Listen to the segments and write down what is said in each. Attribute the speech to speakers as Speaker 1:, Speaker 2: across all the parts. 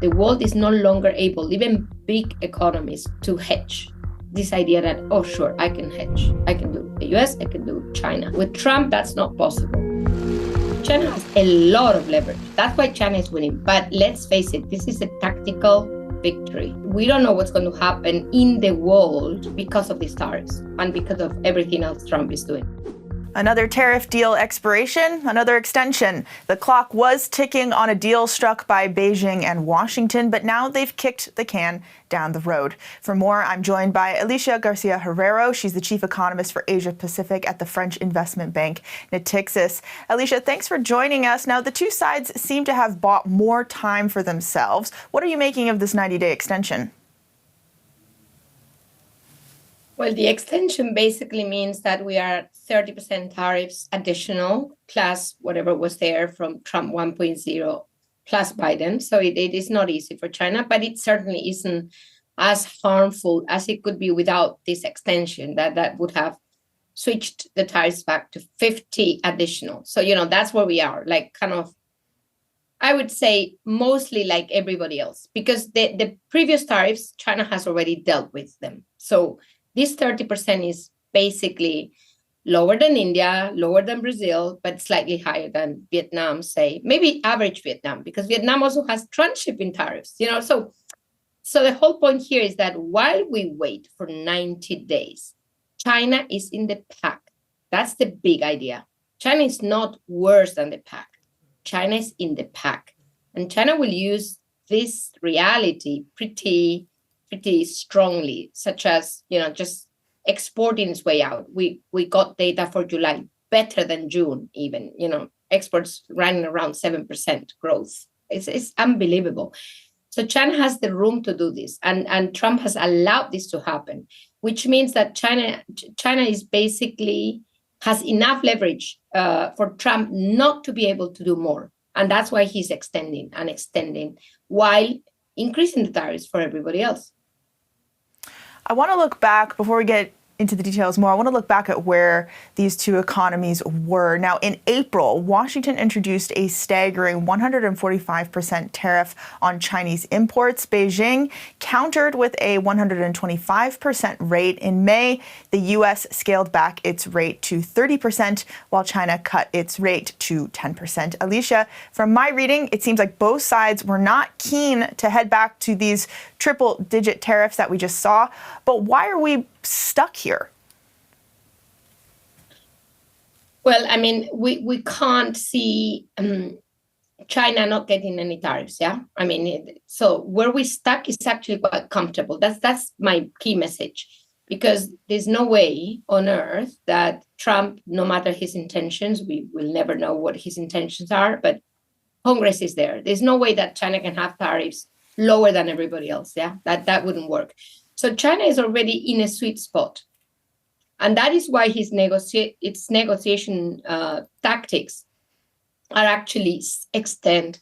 Speaker 1: The world is no longer able, even big economies, to hedge. This idea that, oh, sure, I can hedge. I can do the US, I can do China. With Trump, that's not possible. China has a lot of leverage. That's why China is winning. But let's face it, this is a tactical victory. We don't know what's going to happen in the world because of these tariffs and because of everything else Trump is doing.
Speaker 2: Another tariff deal expiration, another extension. The clock was ticking on a deal struck by Beijing and Washington, but now they've kicked the can down the road. For more, I'm joined by Alicia Garcia-Herrero. She's the chief economist for Asia Pacific at the French investment bank Natixis. Alicia, thanks for joining us. Now, the two sides seem to have bought more time for themselves. What are you making of this 90-day extension?
Speaker 1: Well, the extension basically means that we are 30% tariffs additional, plus whatever was there from Trump 1.0 plus Biden. So it is not easy for China, but it certainly isn't as harmful as it could be without this extension that would have switched the tariffs back to 50 additional. So, that's where we are, like kind of, I would say mostly like everybody else, because the previous tariffs, China has already dealt with them. So this 30% is basically lower than India, lower than Brazil, but slightly higher than Vietnam, say, maybe average Vietnam, because Vietnam also has transshipping tariffs, So the whole point here is that while we wait for 90 days, China is in the pack. That's the big idea. China is not worse than the pack. China is in the pack. And China will use this reality pretty strongly, such as, just exporting its way out. We got data for July better than June, even, exports running around 7% growth. It's unbelievable. So China has the room to do this, and Trump has allowed this to happen, which means that China is basically has enough leverage for Trump not to be able to do more. And that's why he's extending while increasing the tariffs for everybody else.
Speaker 2: I want to look back before we get into the details more. I want to look back at where these two economies were. Now, in April, Washington introduced a staggering 145% tariff on Chinese imports. Beijing countered with a 125% rate. In May, the U.S. scaled back its rate to 30%, while China cut its rate to 10%. Alicia, from my reading, it seems like both sides were not keen to head back to these triple-digit tariffs that we just saw. But why are we stuck here?
Speaker 1: Well, I mean, we can't see China not getting any tariffs, yeah? I mean, so where we stuck is actually quite comfortable. That's my key message, because there's no way on earth that Trump, no matter his intentions, we will never know what his intentions are, but Congress is there. There's no way that China can have tariffs lower than everybody else, yeah? That wouldn't work. So China is already in a sweet spot. And that is why its negotiation tactics are actually extend.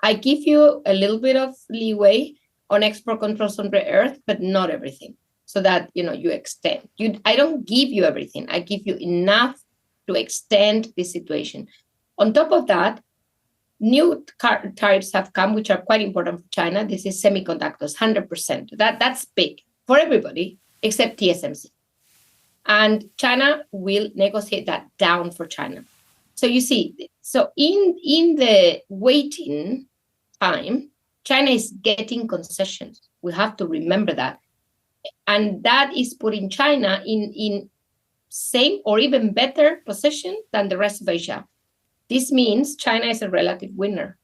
Speaker 1: I give you a little bit of leeway on export controls on rare earth, but not everything. So that, you extend. I don't give you everything. I give you enough to extend the situation. On top of that, new tariffs have come, which are quite important for China. This is semiconductors, 100%. That's big for everybody except TSMC. And China will negotiate that down for China. So you see, so in the waiting time, China is getting concessions. We have to remember that. And that is putting China in same or even better position than the rest of Asia. This means China is a relative winner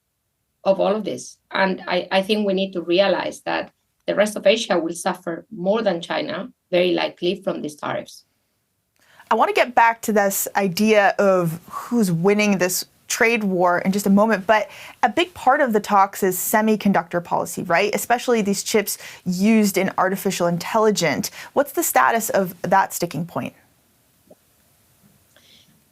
Speaker 1: of all of this. And I think we need to realize that the rest of Asia will suffer more than China, very likely, from these tariffs.
Speaker 2: I want to get back to this idea of who's winning this trade war in just a moment, but a big part of the talks is semiconductor policy, right? Especially these chips used in artificial intelligence. What's the status of that sticking point?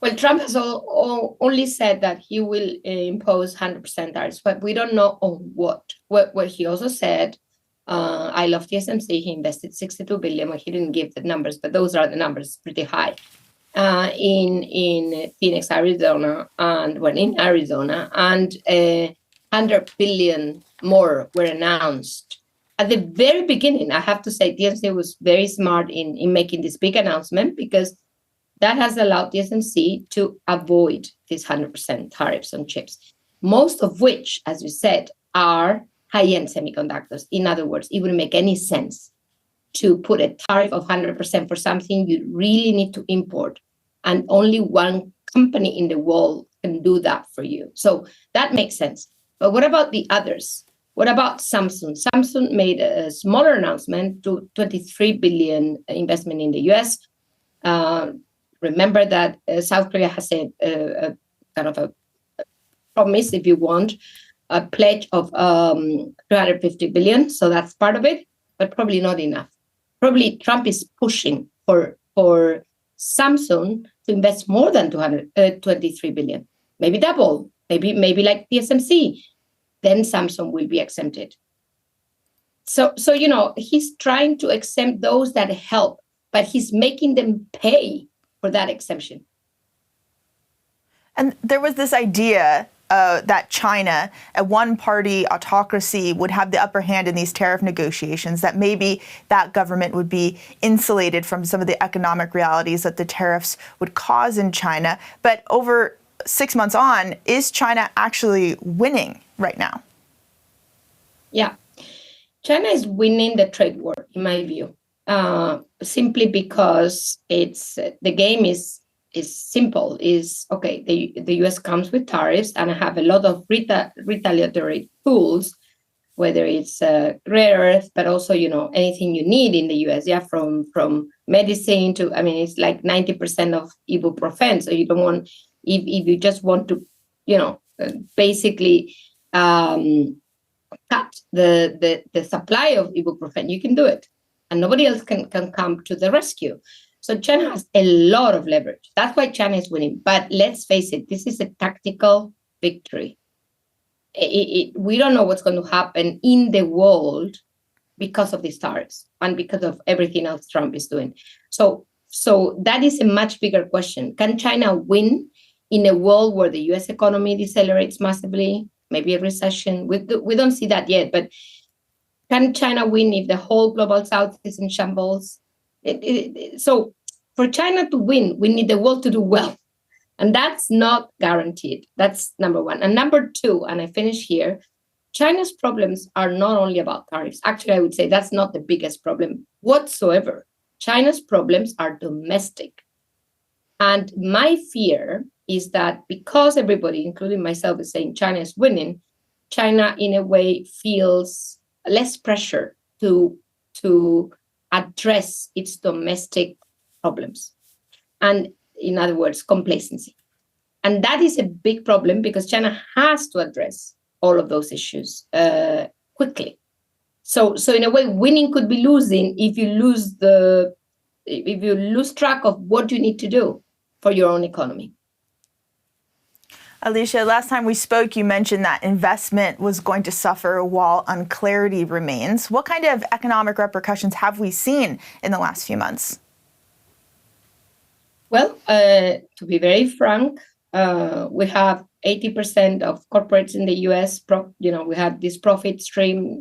Speaker 1: Well, Trump has only said that he will impose 100% tariffs, but we don't know on what. What he also said, I love TSMC, he invested $62 billion. Well, he didn't give the numbers, but those are the numbers, pretty high, in Phoenix, Arizona, and in Arizona. And 100 billion more were announced. At the very beginning, I have to say, TSMC was very smart in making this big announcement, because that has allowed TSMC to avoid these 100% tariffs on chips, most of which, as you said, are high-end semiconductors. In other words, it wouldn't make any sense to put a tariff of 100% for something you really need to import, and only one company in the world can do that for you. So that makes sense. But what about the others? What about Samsung? Samsung made a smaller announcement to 23 billion investment in the US. Remember that South Korea has a kind of a promise, if you want, a pledge of 350 billion. So that's part of it, but probably not enough. Probably Trump is pushing for Samsung to invest more than 23 billion, maybe double, maybe like TSMC. Then Samsung will be exempted. So he's trying to exempt those that help, but he's making them pay for that exemption.
Speaker 2: And there was this idea that China, a one-party autocracy, would have the upper hand in these tariff negotiations, that maybe that government would be insulated from some of the economic realities that the tariffs would cause in China. But over 6 months on, is China actually winning right now?
Speaker 1: Yeah. China is winning the trade war, in my view, simply because the game is simple. Is okay, the US comes with tariffs, and I have a lot of retaliatory tools, whether it's rare earth, but also anything you need in the US, from medicine to, it's like 90% of ibuprofen. So you don't want, if you just want to basically cut the supply of ibuprofen, you can do it, and nobody else can come to the rescue. So China has a lot of leverage. That's why China is winning. But let's face it, this is a tactical victory. We don't know what's going to happen in the world because of these tariffs and because of everything else Trump is doing. So that is a much bigger question. Can China win in a world where the US economy decelerates massively, maybe a recession? We don't see that yet, but can China win if the whole global south is in shambles? So for China to win, we need the world to do well. And that's not guaranteed. That's number one. And number two, and I finish here, China's problems are not only about tariffs. Actually, I would say that's not the biggest problem whatsoever. China's problems are domestic. And my fear is that because everybody, including myself, is saying China is winning, China in a way feels less pressure to address its domestic problems. And in other words, complacency. And that is a big problem because China has to address all of those issues quickly. So in a way, winning could be losing if you lose track of what you need to do for your own economy.
Speaker 2: Alicia, last time we spoke, you mentioned that investment was going to suffer while unclarity remains. What kind of economic repercussions have we seen in the last few months?
Speaker 1: Well, to be very frank, we have 80% of corporates in the US, we have this profit stream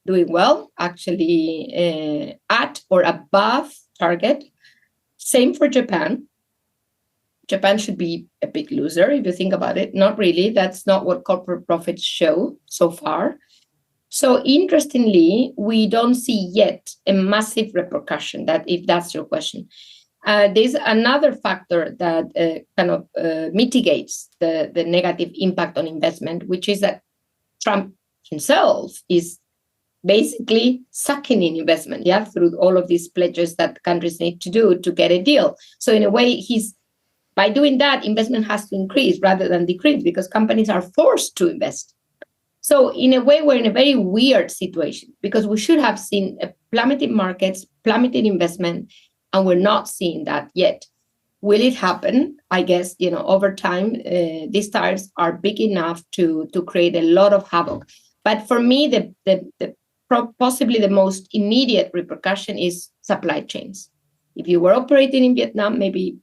Speaker 1: doing well, actually at or above target. Same for Japan. Japan should be a big loser if you think about it. Not really. That's not what corporate profits show so far. So interestingly, we don't see yet a massive repercussion, that if that's your question. There's another factor that mitigates the negative impact on investment, which is that Trump himself is basically sucking in investment, through all of these pledges that countries need to do to get a deal. So in a way, by doing that, investment has to increase rather than decrease because companies are forced to invest. So in a way, we're in a very weird situation because we should have seen plummeted markets, plummeted investment, and we're not seeing that yet. Will it happen? I guess, over time, these tariffs are big enough to create a lot of havoc. But for me, possibly the most immediate repercussion is supply chains. If you were operating in Vietnam, maybe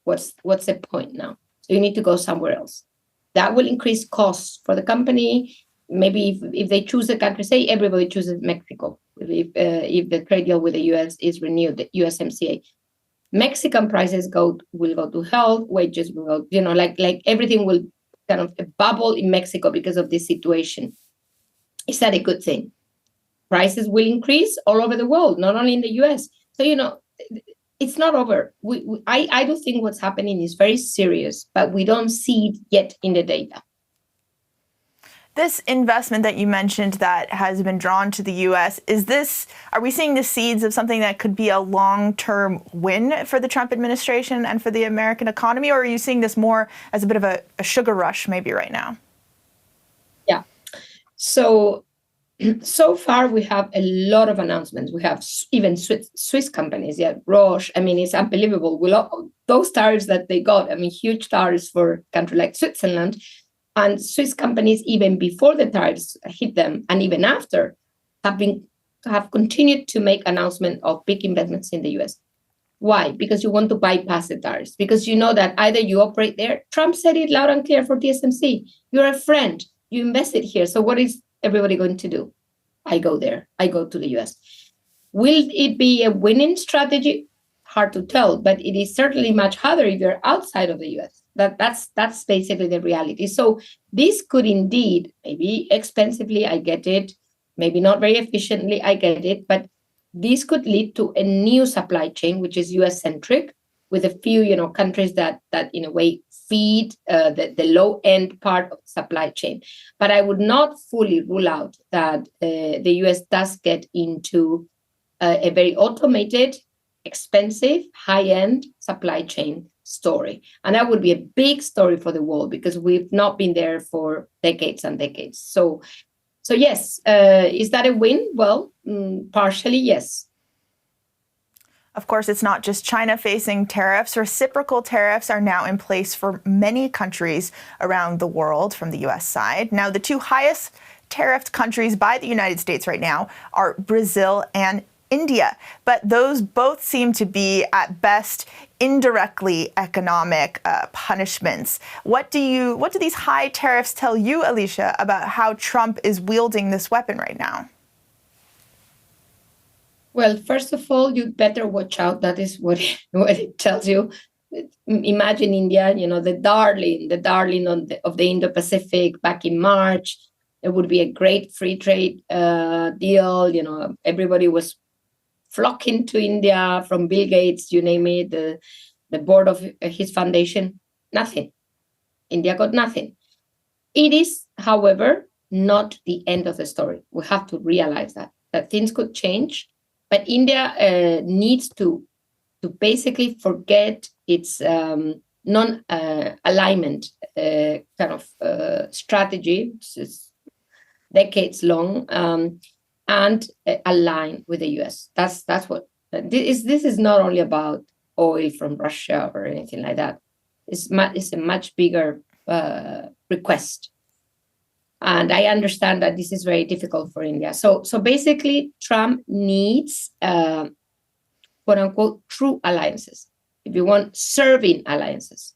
Speaker 1: what's the point now? So you need to go somewhere else. That will increase costs for the company. maybe if they choose a country, say everybody chooses Mexico, if the trade deal with the US is renewed, the USMCA, Mexican prices will go to hell, wages will go, like everything will kind of bubble in Mexico because of this situation. Is that a good thing? Prices will increase all over the world, not only in the US. So, it's not over. I do think what's happening is very serious, but we don't see it yet in the data.
Speaker 2: This investment that you mentioned that has been drawn to the U.S., are we seeing the seeds of something that could be a long-term win for the Trump administration and for the American economy, or are you seeing this more as a bit of a sugar rush maybe right now?
Speaker 1: Yeah. So far, we have a lot of announcements. We have even Swiss companies, Roche. I mean, it's unbelievable. Those tariffs that they got, huge tariffs for a country like Switzerland. And Swiss companies, even before the tariffs hit them, and even after, have continued to make announcements of big investments in the US. Why? Because you want to bypass the tariffs. Because you know that either you operate there. Trump said it loud and clear for TSMC. You're a friend. You invested here. So what is everybody going to do? I go there. I go to the US. Will it be a winning strategy? Hard to tell, but it is certainly much harder if you're outside of the US. That's basically the reality. So this could indeed, maybe expensively, I get it, maybe not very efficiently, I get it, but this could lead to a new supply chain, which is US-centric, with a few countries that in a way feed the low-end part of the supply chain. But I would not fully rule out that the US does get into a very automated, expensive, high-end supply chain story. And that would be a big story for the world because we've not been there for decades and decades. So yes, is that a win? Well, partially, yes.
Speaker 2: Of course, it's not just China facing tariffs. Reciprocal tariffs are now in place for many countries around the world from the U.S. side. Now, the two highest tariffed countries by the United States right now are Brazil and India, but those both seem to be at best indirectly economic punishments. What do these high tariffs tell you, Alicia, about how Trump is wielding this weapon right now?
Speaker 1: Well, first of all, you'd better watch out. That is what it tells you. Imagine India, the darling of the Indo-Pacific back in March. It would be a great free trade deal. Everybody was flocking to India, from Bill Gates, you name it, the board of his foundation. Nothing. India got nothing. It is, however, not the end of the story. We have to realize that things could change. But India needs to basically forget its non-alignment kind of strategy, which is decades long, and align with the US. That's what this is not only about oil from Russia or anything like that. It's a much bigger request. And I understand that this is very difficult for India. So basically, Trump needs, quote unquote, true alliances. If you want, serving alliances.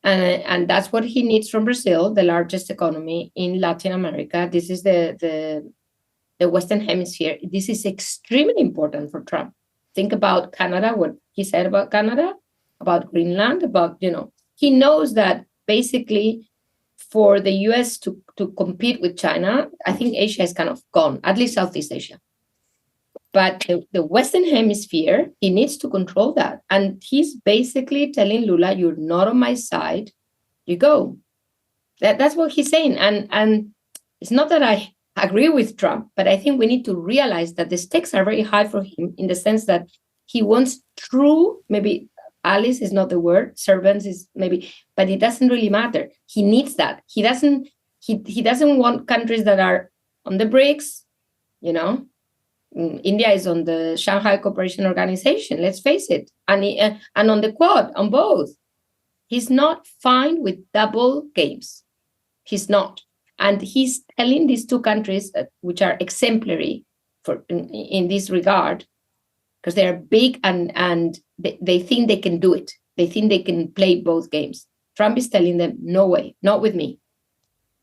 Speaker 1: And that's what he needs from Brazil, the largest economy in Latin America. This is the Western Hemisphere. This is extremely important for Trump. Think about Canada, what he said about Canada, about Greenland, he knows that basically for the US to compete with China, I think Asia is kind of gone, at least Southeast Asia. But the Western Hemisphere, he needs to control that. And he's basically telling Lula, you're not on my side, you go. That's what he's saying. And it's not that I agree with Trump, but I think we need to realize that the stakes are very high for him in the sense that he wants true, maybe allies is not the word, servants is maybe, but it doesn't really matter. He needs that. He doesn't want countries that are on the BRICS, India is on the Shanghai Cooperation Organization, let's face it, and on the Quad, on both. He's not fine with double games. He's not. And he's telling these two countries, which are exemplary in this regard, because they're big and they think they can do it. They think they can play both games. Trump is telling them, no way, not with me.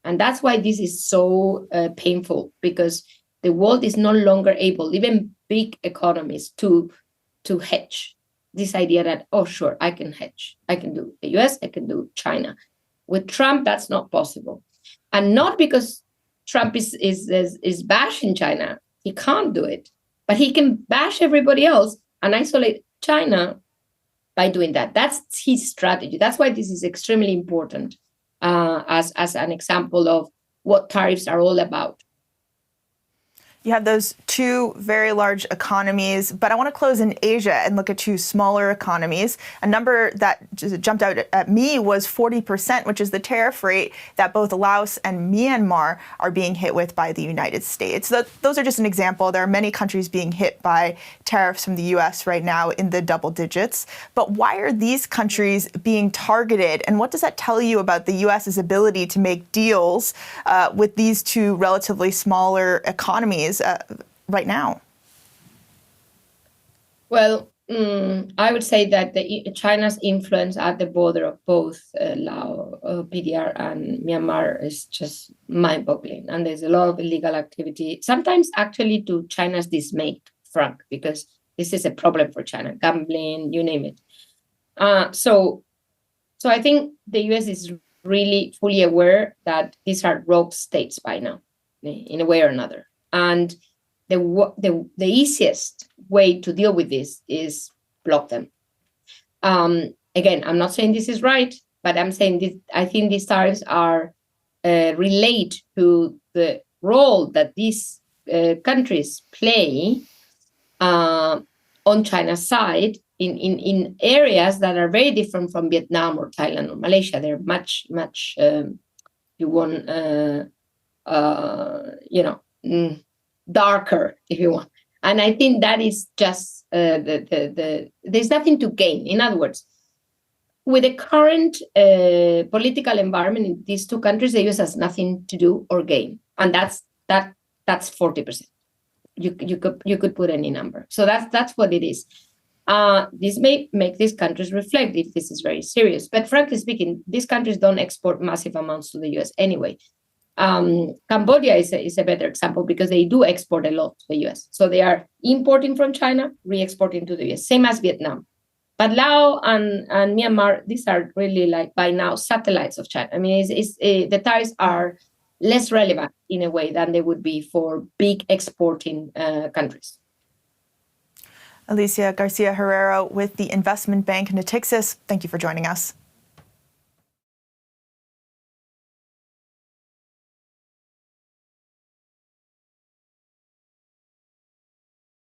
Speaker 1: And that's why this is so painful, because the world is no longer able, even big economies, to hedge. This idea that, oh, sure, I can hedge. I can do the US, I can do China. With Trump, that's not possible. And not because Trump is bashing China. He can't do it. But he can bash everybody else and isolate China by doing that. That's his strategy. That's why this is extremely important as an example of what tariffs are all about.
Speaker 2: You have those two very large economies, but I want to close in Asia and look at two smaller economies. A number that just jumped out at me was 40%, which is the tariff rate that both Laos and Myanmar are being hit with by the United States. Those are just an example. There are many countries being hit by tariffs from the U.S. right now in the double digits. But why are these countries being targeted? And what does that tell you about the U.S.'s ability to make deals with these two relatively smaller economies right now?
Speaker 1: Well, I would say that China's influence at the border of both Laos, PDR, and Myanmar is just mind-boggling. And there's a lot of illegal activity, sometimes actually to China's dismay, Frank, because this is a problem for China, gambling, you name it. So I think the US is really fully aware that these are rogue states by now, in a way or another. And the easiest way to deal with this is block them. Again, I'm not saying this is right, but I'm saying this. I think these tariffs are relate to the role that these countries play on China's side in areas that are very different from Vietnam or Thailand or Malaysia. They're much darker, if you want. And I think that is just there's nothing to gain. In other words, with the current political environment in these two countries, the US has nothing to do or gain, and that's 40%. You could put any number. So that's what it is. This may make these countries reflect if this is very serious. But frankly speaking, these countries don't export massive amounts to the US anyway. Cambodia is a better example because they do export a lot to the US. So they are importing from China, re-exporting to the US, same as Vietnam. But Laos and Myanmar, these are really like by now satellites of China. I mean, the tariffs are less relevant in a way than they would be for big exporting countries.
Speaker 2: Alicia Garcia-Herrero with the investment bank Natixis, thank you for joining us.